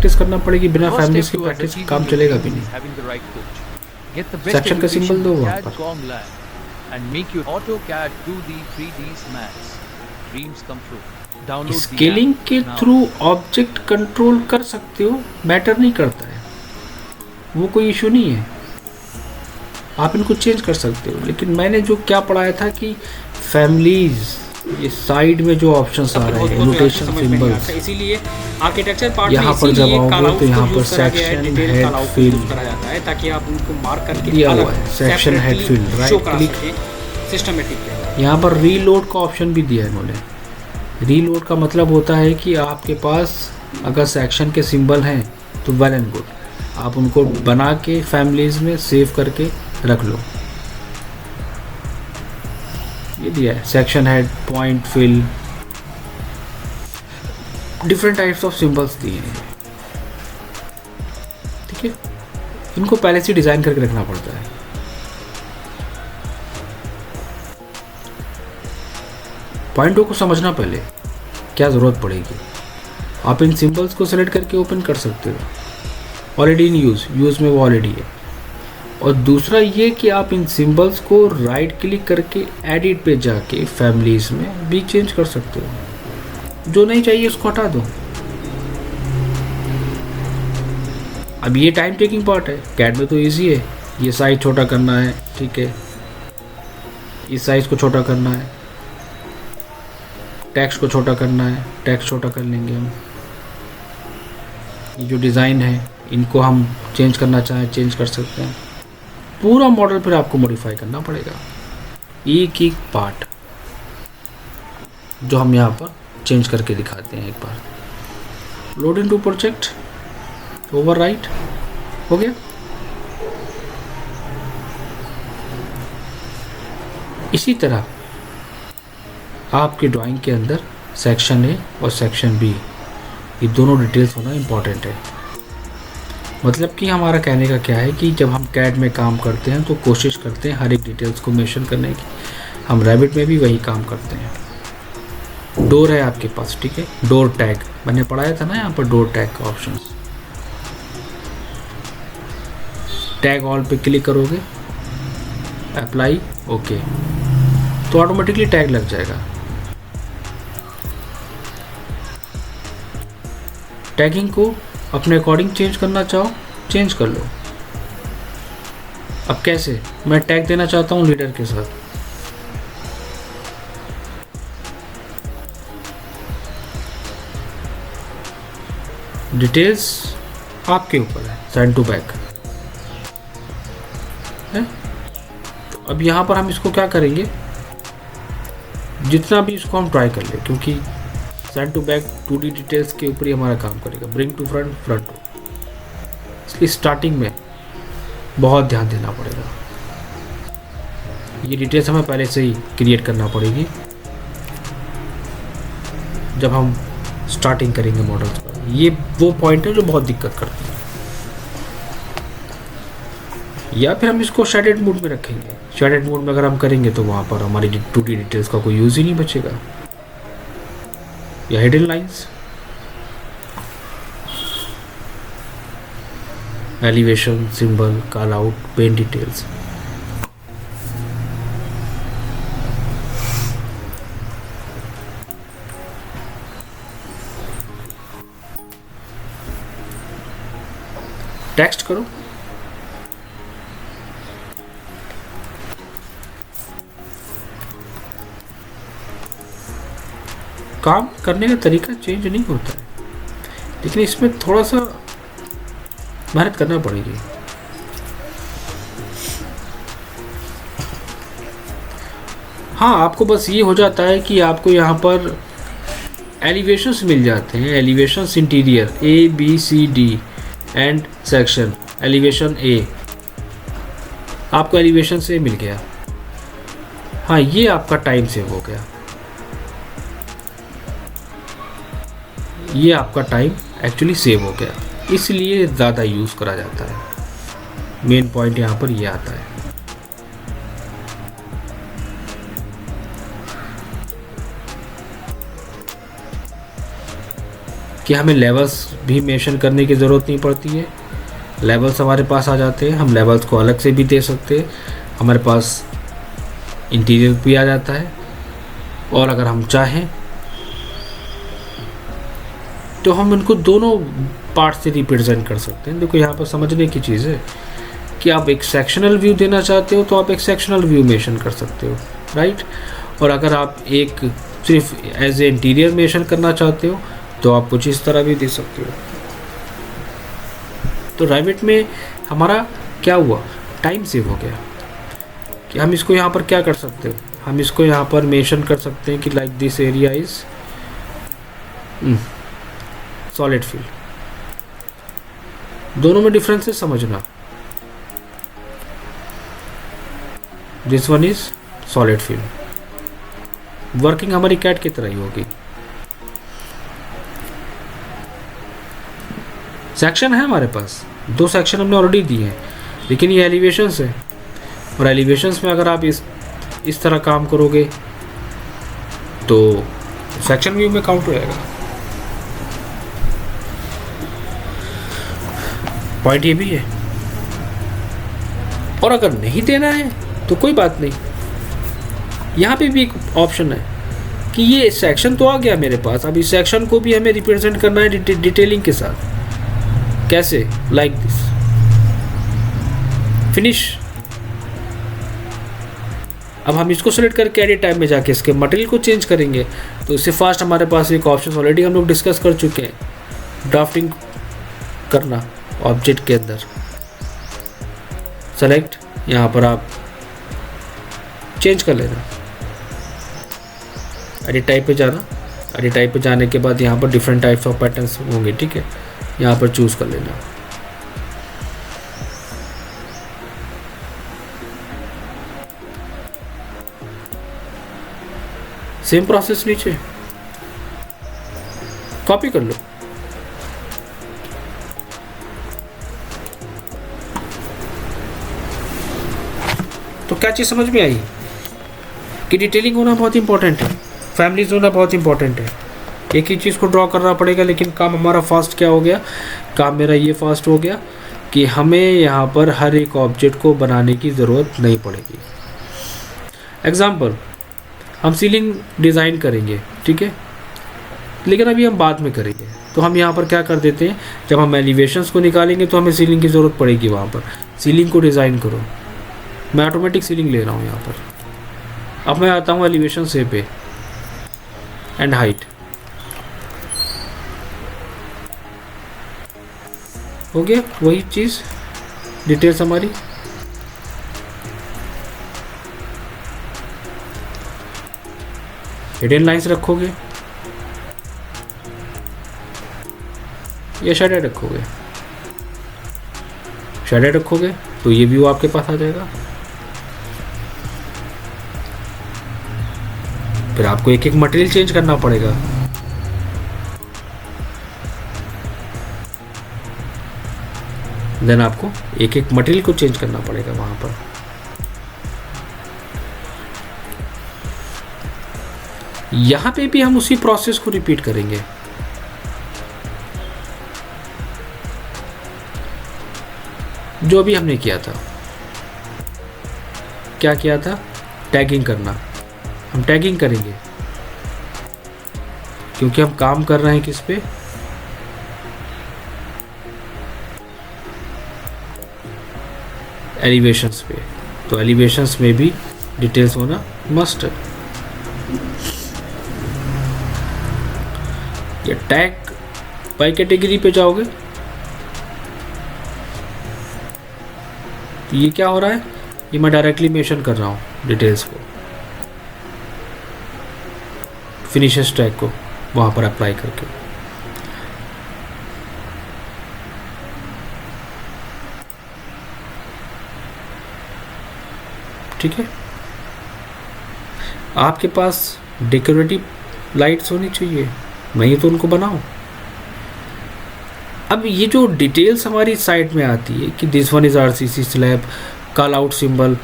Practice करना पड़ेगी, बिना फैमिलीज की प्रैक्टिस काम चलेगा भी नहीं। सेक्शन का सिंबल दो वहाँ पर। स्केलिंग के थ्रू ऑब्जेक्ट कंट्रोल कर सकते हो, मैटर नहीं करता है, वो कोई इशू नहीं है, आप इनको चेंज कर सकते हो। लेकिन मैंने जो क्या पढ़ाया था कि फैमिलीज, ये साइड में जो ऑप्शंस आ रहे हैं नोटेशन सिंबल्स, इसीलिए आर्किटेक्चर पार्ट यहाँ पर जब आओगे तो यहाँ पर सेक्शन हेड फील्ड करा जाता है ताकि आप उनको मार्क करके दिया हुआ है, section head field, right click, systematic. यहाँ पर रीलोड का ऑप्शन भी दिया है इन्होंने। रीलोड का मतलब होता है कि आपके पास अगर सेक्शन के सिंबल हैं तो वेल एंड गुड, आप उनको बना के फैमिलीज में सेव करके रख लो। ये दिया है section head, point, fill, different types of symbols दिए हैं, ठीक है। इनको पहले से डिज़ाइन करके रखना पड़ता है। पॉइंटों को समझना पहले क्या ज़रूरत पड़ेगी। आप इन सिंबल्स को सेलेक्ट करके ओपन कर सकते हो, ऑलरेडी इन यूज़ में वो ऑलरेडी है। और दूसरा ये कि आप इन सिंबल्स को राइट क्लिक करके एडिट पे जाके फैमिलीज में भी चेंज कर सकते हो, जो नहीं चाहिए उसको हटा दो। अब ये टाइम टेकिंग पार्ट है, कैड में तो इजी है, ये साइज छोटा करना है, ठीक है, इस साइज को छोटा करना है, टेक्स्ट को छोटा करना है, टेक्स्ट छोटा कर लेंगे हम। ये जो डिज़ाइन है इनको हम चेंज करना चाहें चेंज कर सकते हैं। पूरा मॉडल फिर आपको मॉडिफाई करना पड़ेगा, एक एक पार्ट जो हम यहाँ पर चेंज करके दिखाते हैं। एक बार लोड इनटू प्रोजेक्ट, ओवरराइट हो गया। इसी तरह आपके ड्राइंग के अंदर सेक्शन ए और सेक्शन बी, ये दोनों डिटेल्स होना इम्पॉर्टेंट है। मतलब कि हमारा कहने का क्या है कि जब हम कैड में काम करते हैं तो कोशिश करते हैं हर एक डिटेल्स को मेंशन करने की। हम रैबिट में भी वही काम करते हैं। डोर है आपके पास, ठीक है, डोर टैग मैंने पढ़ाया था ना, यहाँ पर डोर टैग का ऑप्शन। टैग ऑल पे क्लिक करोगे, अप्लाई, ओके, तो ऑटोमेटिकली टैग लग जाएगा। टैगिंग को अपने अकॉर्डिंग चेंज करना चाहो चेंज कर लो। अब कैसे, मैं टैग देना चाहता हूँ लीडर के साथ, डिटेल्स आपके ऊपर है, सेंड टू बैक है। तो अब यहाँ पर हम इसको क्या करेंगे, जितना भी इसको हम ट्राई कर ले, क्योंकि send to back 2D details के ऊपर ही हमारा काम करेगा। Bring to front, front to, इसलिए स्टार्टिंग में बहुत ध्यान देना पड़ेगा। ये डिटेल्स हमें पहले से ही क्रिएट करना पड़ेगी जब हम स्टार्टिंग करेंगे मॉडल्स पर। ये वो पॉइंट है जो बहुत दिक्कत करते हैं। या फिर हम इसको शेडेड मोड में रखेंगे। शेडेड मोड में अगर हम करेंगे तो वहाँ पर हमारी 2D डिटेल्स का कोई यूज़ ही नहीं बचेगा। या hidden lines, elevation, symbol, call out, pen details, text करो, काम करने का तरीका चेंज नहीं होता है, लेकिन इसमें थोड़ा सा मेहनत करना पड़ेगी। हाँ, आपको बस ये हो जाता है कि आपको यहाँ पर एलिवेशंस मिल जाते हैं, elevations interior ABCD and section, elevation A आपको एलिवेशन से मिल गया। हाँ, ये आपका टाइम सेव हो गया, ये आपका टाइम एक्चुअली सेव हो गया, इसलिए ज़्यादा यूज़ करा जाता है। मेन पॉइंट यहाँ पर ये आता है। कि हमें लेवल्स भी मेंशन करने की ज़रूरत नहीं पड़ती है। लेवल्स हमारे पास आ जाते हैं, हम लेवल्स को अलग से भी दे सकते हैं, हमारे पास इंटीरियर भी आ जाता है। और अगर हम चाहें तो हम इनको दोनों पार्ट से रिप्रेजेंट कर सकते हैं। देखो यहाँ पर समझने की चीज़ है कि आप एक सेक्शनल व्यू देना चाहते हो तो आप एक सेक्शनल व्यू मेंशन कर सकते हो, राइट। और अगर आप एक सिर्फ एज ए इंटीरियर मेंशन करना चाहते हो तो आप कुछ इस तरह भी दे सकते हो। तो राइवेट में हमारा क्या हुआ, टाइम सेव हो गया कि हम इसको यहाँ पर क्या कर सकते हो, हम इसको यहाँ पर मेंशन कर सकते हैं कि like this area is solid fill. दोनों में डिफरेंसेस समझना, this one is solid fill. Working हमारी कैट की तरह ही होगी। सेक्शन है हमारे पास, 2 सेक्शन हमने ऑलरेडी दिए हैं, लेकिन ये एलिवेशंस है और एलिवेशंस में अगर आप इस तरह काम करोगे तो सेक्शन व्यू में काउंट हो जाएगा। पॉइंट ये भी है। और अगर नहीं देना है तो कोई बात नहीं, यहाँ पे भी एक ऑप्शन है कि ये सेक्शन तो आ गया मेरे पास, अब इस सेक्शन को भी हमें रिप्रेजेंट करना है डिटेलिंग के साथ। कैसे, लाइक दिस फिनिश। अब हम इसको सेलेक्ट करके एडिट टाइप में जाके इसके मटेरियल को चेंज करेंगे तो इससे फास्ट हमारे पास एक ऑप्शन ऑलरेडी हम लोग डिस्कस कर चुके हैं, ड्राफ्टिंग करना ऑब्जेक्ट के अंदर। सेलेक्ट, यहाँ पर आप चेंज कर लेना, एडिट टाइप पे जाना, एडिट टाइप पे जाने के बाद यहाँ पर डिफरेंट टाइप्स ऑफ पैटर्न्स होंगे, ठीक है, यहाँ पर चूज कर लेना। सेम प्रोसेस नीचे कॉपी कर लो। तो क्या चीज़ समझ में आई कि डिटेलिंग होना बहुत इंपॉर्टेंट है, फैमिलीज होना बहुत इंपॉर्टेंट है। एक ही चीज़ को ड्रॉ करना पड़ेगा, लेकिन काम हमारा फास्ट क्या हो गया, काम मेरा ये फास्ट हो गया कि हमें यहाँ पर हर एक ऑब्जेक्ट को बनाने की ज़रूरत नहीं पड़ेगी। एग्जाम्पल, हम सीलिंग डिज़ाइन करेंगे, ठीक है, लेकिन अभी हम बाद में करेंगे। तो हम यहाँ पर क्या कर देते हैं, जब हम एलिवेशंस को निकालेंगे तो हमें सीलिंग की ज़रूरत पड़ेगी। वहाँ पर सीलिंग को डिज़ाइन करो, मैं ऑटोमेटिक सीलिंग ले रहा हूँ यहाँ पर। अब मैं आता हूँ एलिवेशन से पे एंड हाइट, हो गया वही चीज़, डिटेल्स हमारी। हिडन लाइंस रखोगे या शेडेड रखोगे, शेडेड रखोगे तो ये व्यू आपके पास आ जाएगा। फिर आपको एक एक मटेरियल चेंज करना पड़ेगा। देन आपको एक एक मटेरियल को चेंज करना पड़ेगा वहां पर। यहां पे भी हम उसी प्रोसेस को रिपीट करेंगे। जो भी हमने किया था, क्या किया था, टैगिंग करना। हम टैगिंग करेंगे क्योंकि हम काम कर रहे हैं किस पे, एलिवेशंस पे। तो एलिवेशंस में भी डिटेल्स होना मस्ट है। या टैग बाय कैटेगरी पे जाओगे तो ये क्या हो रहा है, ये मैं डायरेक्टली मेंशन कर रहा हूँ डिटेल्स को, फिनिशेस टैग को वहाँ पर अप्लाई करके। ठीक है, आपके पास डेकोरेटिव लाइट्स होनी चाहिए, नहीं तो उनको बनाओ। अब ये जो डिटेल्स हमारी साइट में आती है कि this one is RCC slab, call out symbol,